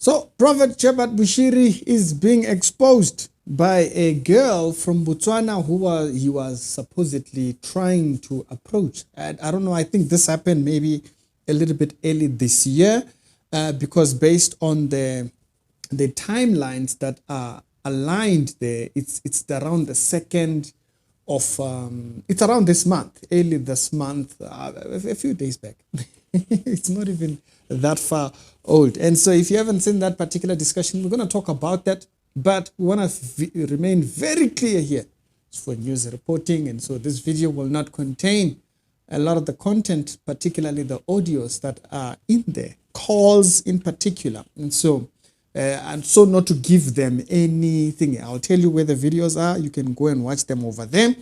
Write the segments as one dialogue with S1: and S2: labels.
S1: So Prophet Shepherd Bushiri is being exposed by a girl from Botswana he was supposedly trying to approach. I don't know, I think this happened maybe a little bit early this year because based on the timelines that are aligned there, it's around the 2nd of it's around this month, early this month, a few days back. It's not even that far old. And so if you haven't seen that particular discussion, we're going to talk about that, but we want to remain very clear here. It's for news reporting, and so this video will not contain a lot of the content, particularly the audios that are in there, calls in particular. And so not to give them anything. I'll tell you where the videos are. You can go and watch them over there.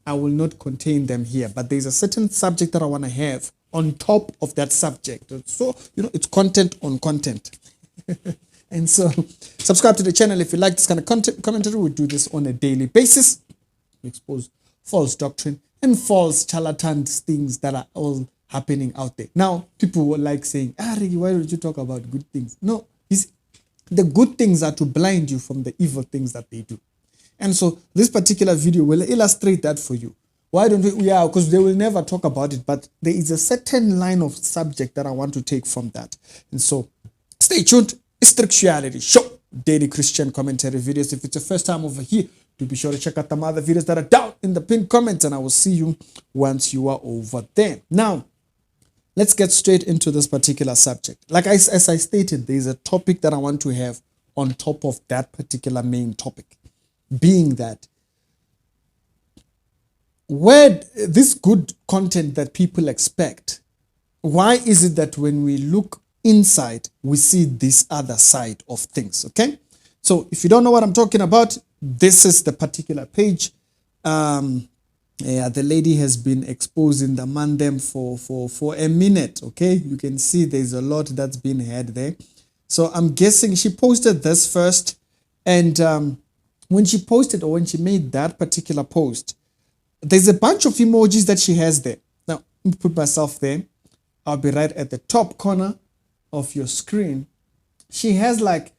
S1: I will not contain them here, but there's a certain subject that I want to have on top of that subject. So, it's content on content. And so subscribe to the channel if you like this kind of content commentary. We do this on a daily basis. We expose false doctrine and false charlatan things that are all happening out there. Now, people will like saying, Ricky, why don't you talk about good things? No, the good things are to blind you from the evil things that they do. And so this particular video will illustrate that for you. Why don't we? Yeah, because they will never talk about it, but there is a certain line of subject that I want to take from that. And so stay tuned. Spirituality Show, daily Christian commentary videos. If it's your first time over here, do be sure to check out the other videos that are down in the pinned comments, and I will see you once you are over there. Now, let's get straight into this particular subject. Like as I stated, there is a topic that I want to have on top of that particular main topic, being that where this good content that people expect, why is it that when we look inside, we see this other side of things? Okay, so if you don't know what I'm talking about, this is the particular page. The lady has been exposing the mandem for a minute. Okay, you can see there's a lot that's been had there. So I'm guessing she posted this first, and when she posted, or when she made that particular post, there's a bunch of emojis that she has there. Now, let me put myself there. I'll be right at the top corner of your screen. She has like,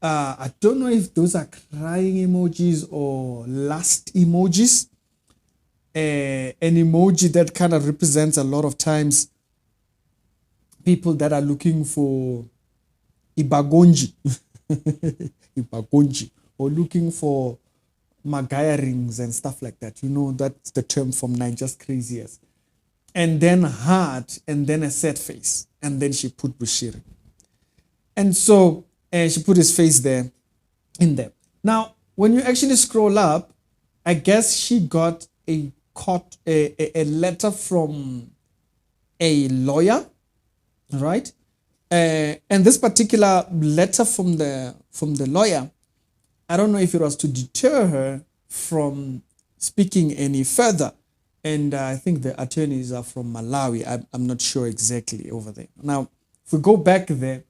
S1: I don't know if those are crying emojis or lust emojis. An emoji that kind of represents a lot of times people that are looking for ibagonji, ibagonji, or looking for Magaya rings and stuff like that. That's the term from Niger's Craziest. And then heart, and then a sad face. And then she put Bushiri. And so she put his face there, in there. Now, when you actually scroll up, I guess she got a letter from a lawyer, right? And this particular letter from the lawyer, I don't know if it was to deter her from speaking any further. And I think the attorneys are from Malawi. I'm not sure exactly over there. Now, if we go back there,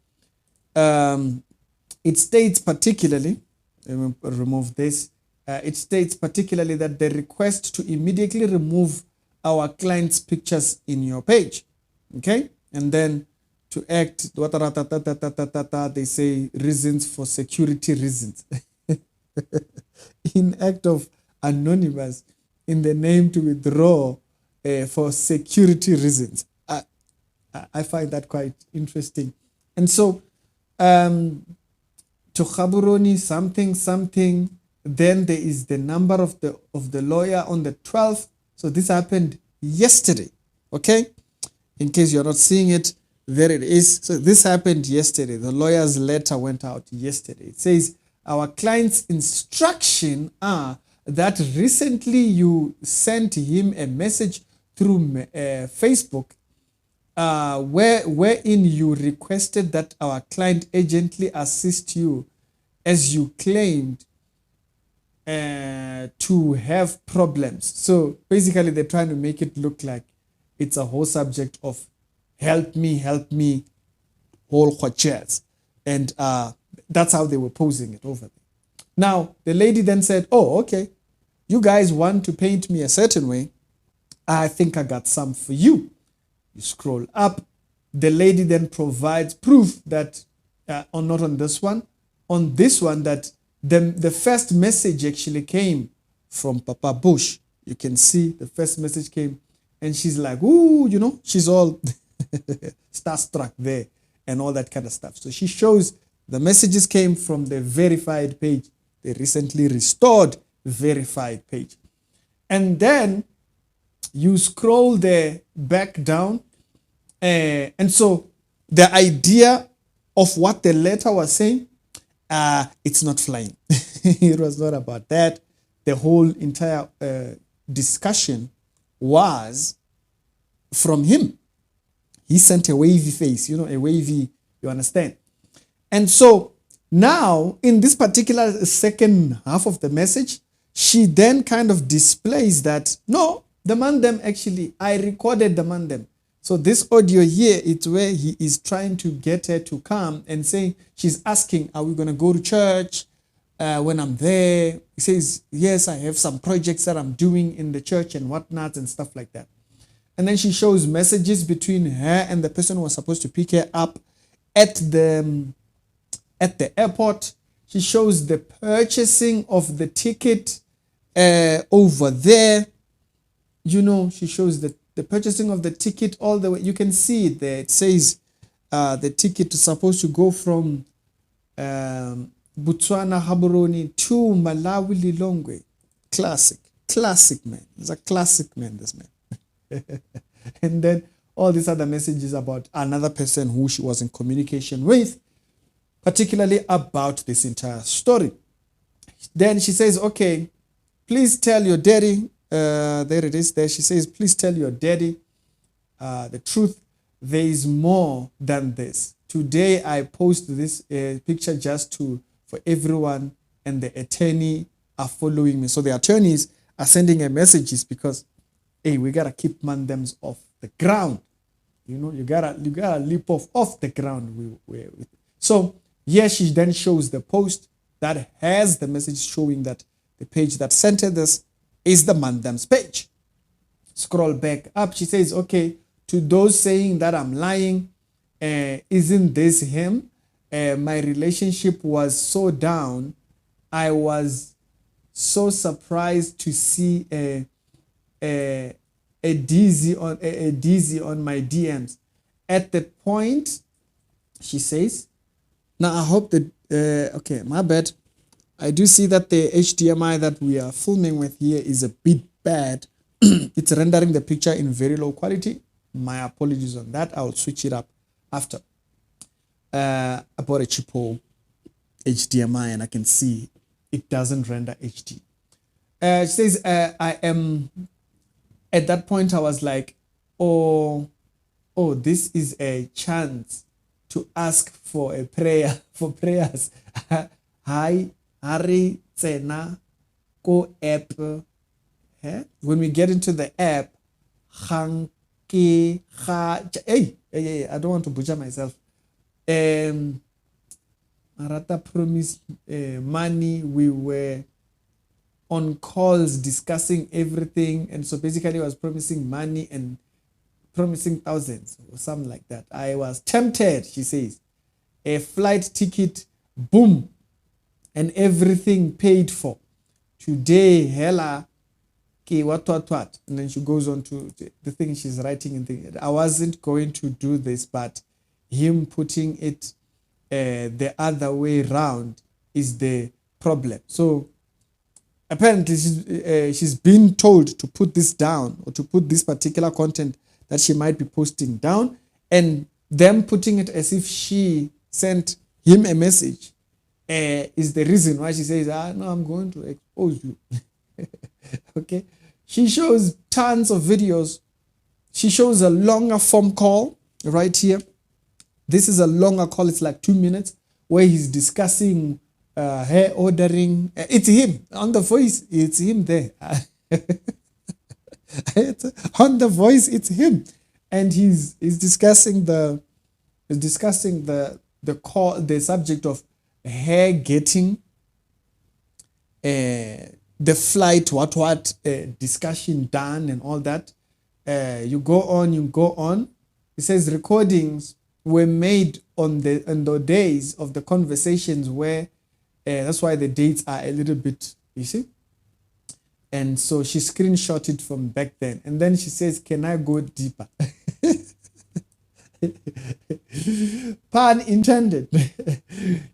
S1: it states particularly, remove this, it states particularly that the request to immediately remove our client's pictures in your page. Okay? And then to act, they say reasons for security reasons. In act of anonymous, in the name to withdraw for security reasons. I find that quite interesting. And so, to Khaburoni something, then there is the number of the lawyer on the 12th. So this happened yesterday, okay? In case you're not seeing it, there it is. So this happened yesterday. The lawyer's letter went out yesterday. It says, our client's instruction are that recently you sent him a message through Facebook wherein you requested that our client urgently assist you as you claimed to have problems. So basically they're trying to make it look like it's a whole subject of help me, whole chairs. And that's how they were posing it over there. Now, the lady then said, oh, okay, you guys want to paint me a certain way. I think I got some for you. You scroll up. The lady then provides proof that or not on this one, on this one, that the first message actually came from Papa Bush. You can see the first message came, and she's like, ooh, you know, she's all starstruck there and all that kind of stuff. So she shows the messages came from the verified page, the recently restored verified page. And then you scroll there back down, and so the idea of what the letter was saying, it's not flying. It was not about that. The whole entire discussion was from him. He sent a wavy face, you know, a wavy, you understand? And so now, in this particular second half of the message, she then kind of displays that, no, the mandem actually, I recorded the mandem. So this audio here, it's where he is trying to get her to come and saying, she's asking, are we going to go to church when I'm there? He says, yes, I have some projects that I'm doing in the church and whatnot and stuff like that. And then she shows messages between her and the person who was supposed to pick her up at the airport. She shows the purchasing of the ticket over there. You know, she shows the purchasing of the ticket all the way. You can see it there. It says the ticket is supposed to go from Botswana, Gaborone to Malawi, Lilongwe. Classic man. He's a classic man, this man. And then all these other messages about another person who she was in communication with, particularly about this entire story. Then she says, okay, please tell your daddy, there it is there. She says, please tell your daddy the truth. There is more than this. Today I post this picture just for everyone, and the attorney are following me. So the attorneys are sending her messages because, hey, we gotta keep mandems off the ground. You know, you gotta leap off the ground. So here she then shows the post that has the message showing that the page that sent her this is the mandem's page. Scroll back up. She says, okay, to those saying that I'm lying, isn't this him? My relationship was so down. I was so surprised to see a dizzy on my DMs. At that point, she says, now I hope that, okay, my bad. I do see that the HDMI that we are filming with here is a bit bad. It's rendering the picture in very low quality. My apologies on that. I'll switch it up after. I bought a cheapo HDMI and I can see it doesn't render HD. She says, I am, at that point I was like, oh, this is a chance to ask for a prayer, for prayers. Hi, Hari Tsena, Ko app. When we get into the app, hey, I don't want to butcher myself. Marata promised money. We were on calls discussing everything, and so basically I was promising money and promising thousands or something like that. I was tempted, she says. A flight ticket, boom, and everything paid for. Today, hella, okay, what. And then she goes on to the thing she's writing and thinking, I wasn't going to do this, but him putting it the other way around is the problem. So apparently she's been told to put this down, or to put this particular content that she might be posting down, and them putting it as if she sent him a message is the reason why she says, no, I'm going to expose you. Okay. She shows tons of videos. She shows a longer form call right here. This is a longer call. It's like 2 minutes where he's discussing her ordering. It's him on the voice. It's him there. On the voice, it's him. And he's discussing the call, the subject of her getting the flight, discussion done and all that. You go on. It says recordings were made on the days of the conversations where that's why the dates are a little bit, you see. And so she screenshotted from back then, and then she says, "Can I go deeper?" Pun intended.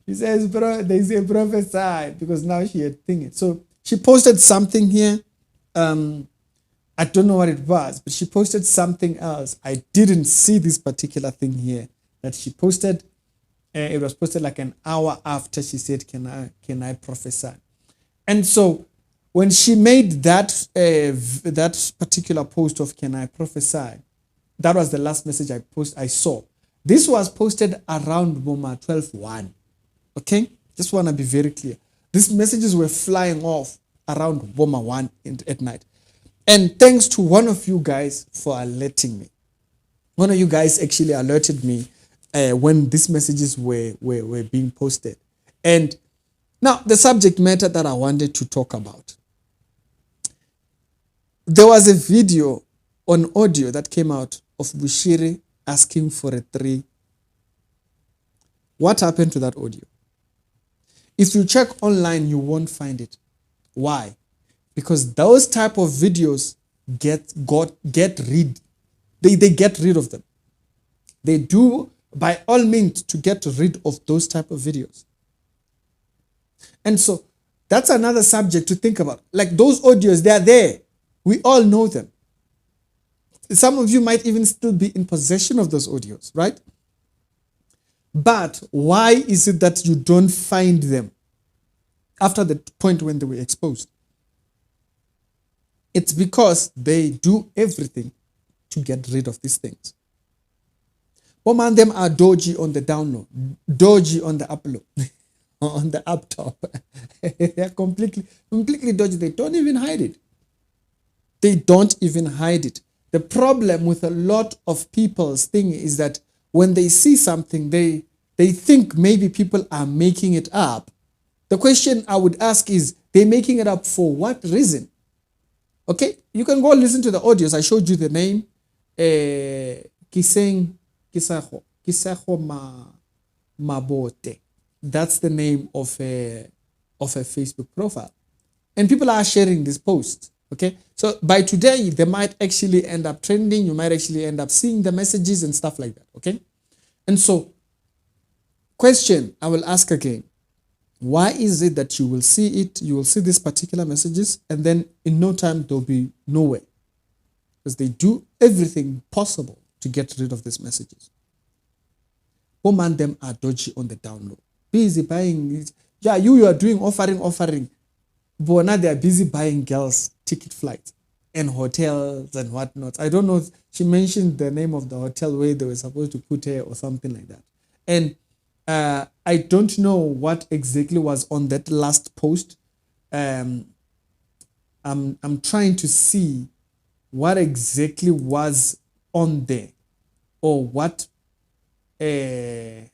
S1: She says, "Bro, they say prophesy," because now she had thinking. So she posted something here. I don't know what it was, but she posted something else. I didn't see this particular thing here that she posted. It was posted like an hour after she said, "Can I prophesy?" And so when she made that that particular post of "Can I prophesy?", that was the last message I saw. This was posted around Boma 12:1. Okay, just want to be very clear. These messages were flying off around Boma 1 at night. And thanks to one of you guys for alerting me. One of you guys actually alerted me when these messages were being posted. And now the subject matter that I wanted to talk about. There was a video on audio that came out of Bushiri asking for a 3. What happened to that audio? If you check online, you won't find it. Why? Because those type of videos get rid. They get rid of them. They do by all means to get rid of those type of videos. And so that's another subject to think about. Like those audios, they are there. We all know them. Some of you might even still be in possession of those audios, right? But why is it that you don't find them after the point when they were exposed? It's because they do everything to get rid of these things. Some of them are dodgy on the download, dodgy on the upload, on the up top. They're completely dodgy. They don't even hide it. They don't even hide it. The problem with a lot of people's thing is that when they see something, they think maybe people are making it up. The question I would ask is, they're making it up for what reason? Okay, you can go listen to the audios. I showed you the name. Kisaho Mabote. That's the name of a Facebook profile. And people are sharing this post. Okay, so by today, they might actually end up trending. You might actually end up seeing the messages and stuff like that. Okay, and so question I will ask again. Why is it that you will see it, you will see these particular messages, and then in no time there'll be nowhere? Because they do everything possible to get rid of these messages. Woman, them are dodgy on the download. Busy buying. Yeah, you are doing offering. But now they are busy buying girls' ticket flights and hotels and whatnot. I don't know. She mentioned the name of the hotel where they were supposed to put her or something like that. And I don't know what exactly was on that last post. I'm trying to see what exactly was on there, or what. I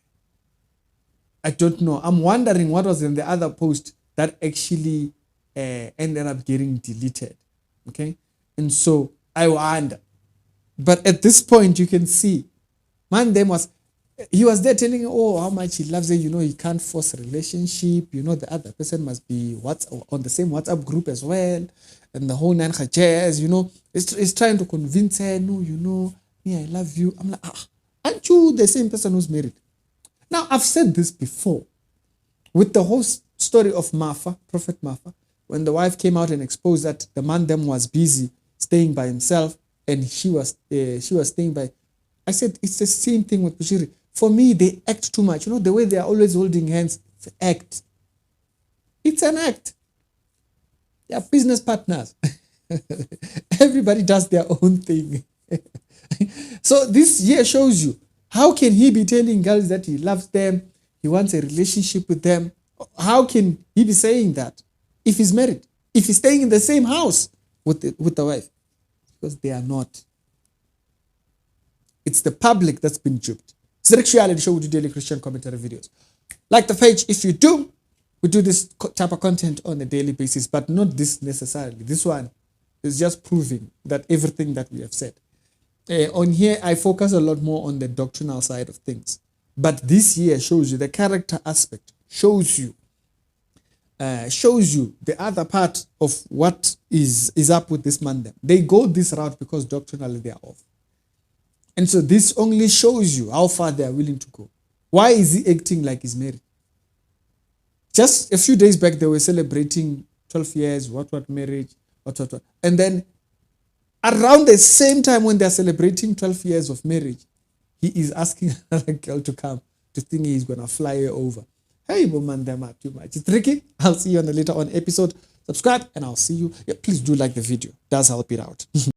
S1: don't know. I'm wondering what was in the other post that actually ended up getting deleted. Okay, and so I wonder. But at this point, you can see, man, he was there telling, oh, how much he loves it. You know, he can't force a relationship. You know, the other person must be on the same WhatsApp group as well. And the whole nine chairs, you know, it's trying to convince her, no, you know, me, I love you. I'm like, aren't you the same person who's married? Now, I've said this before with the whole story of Prophet Martha, when the wife came out and exposed that the man then was busy staying by himself and she was staying by. I said, it's the same thing with Bushiri. For me, they act too much. You know, the way they are always holding hands, it's an act. It's an act. They are business partners. Everybody does their own thing. So this here shows you, how can he be telling girls that he loves them, he wants a relationship with them? How can he be saying that if he's married, if he's staying in the same house with the wife? Because they are not. It's the public that's been duped. It's the Reality Show. We do daily Christian commentary videos. Like the page if you do. We do this type of content on a daily basis, but not this necessarily. This one is just proving that everything that we have said. On here, I focus a lot more on the doctrinal side of things. But this here shows you the character aspect, shows you the other part of what is up with this man. They go this route because doctrinally they are off. And so this only shows you how far they are willing to go. Why is he acting like he's married? Just a few days back, they were celebrating 12 years, what marriage, what. And then around the same time when they're celebrating 12 years of marriage, he is asking another girl to come to think he's going to fly her over. Hey, woman, them are too much. It's tricky. I'll see you on a later on episode. Subscribe and I'll see you. Yeah, please do like the video. It does help it out.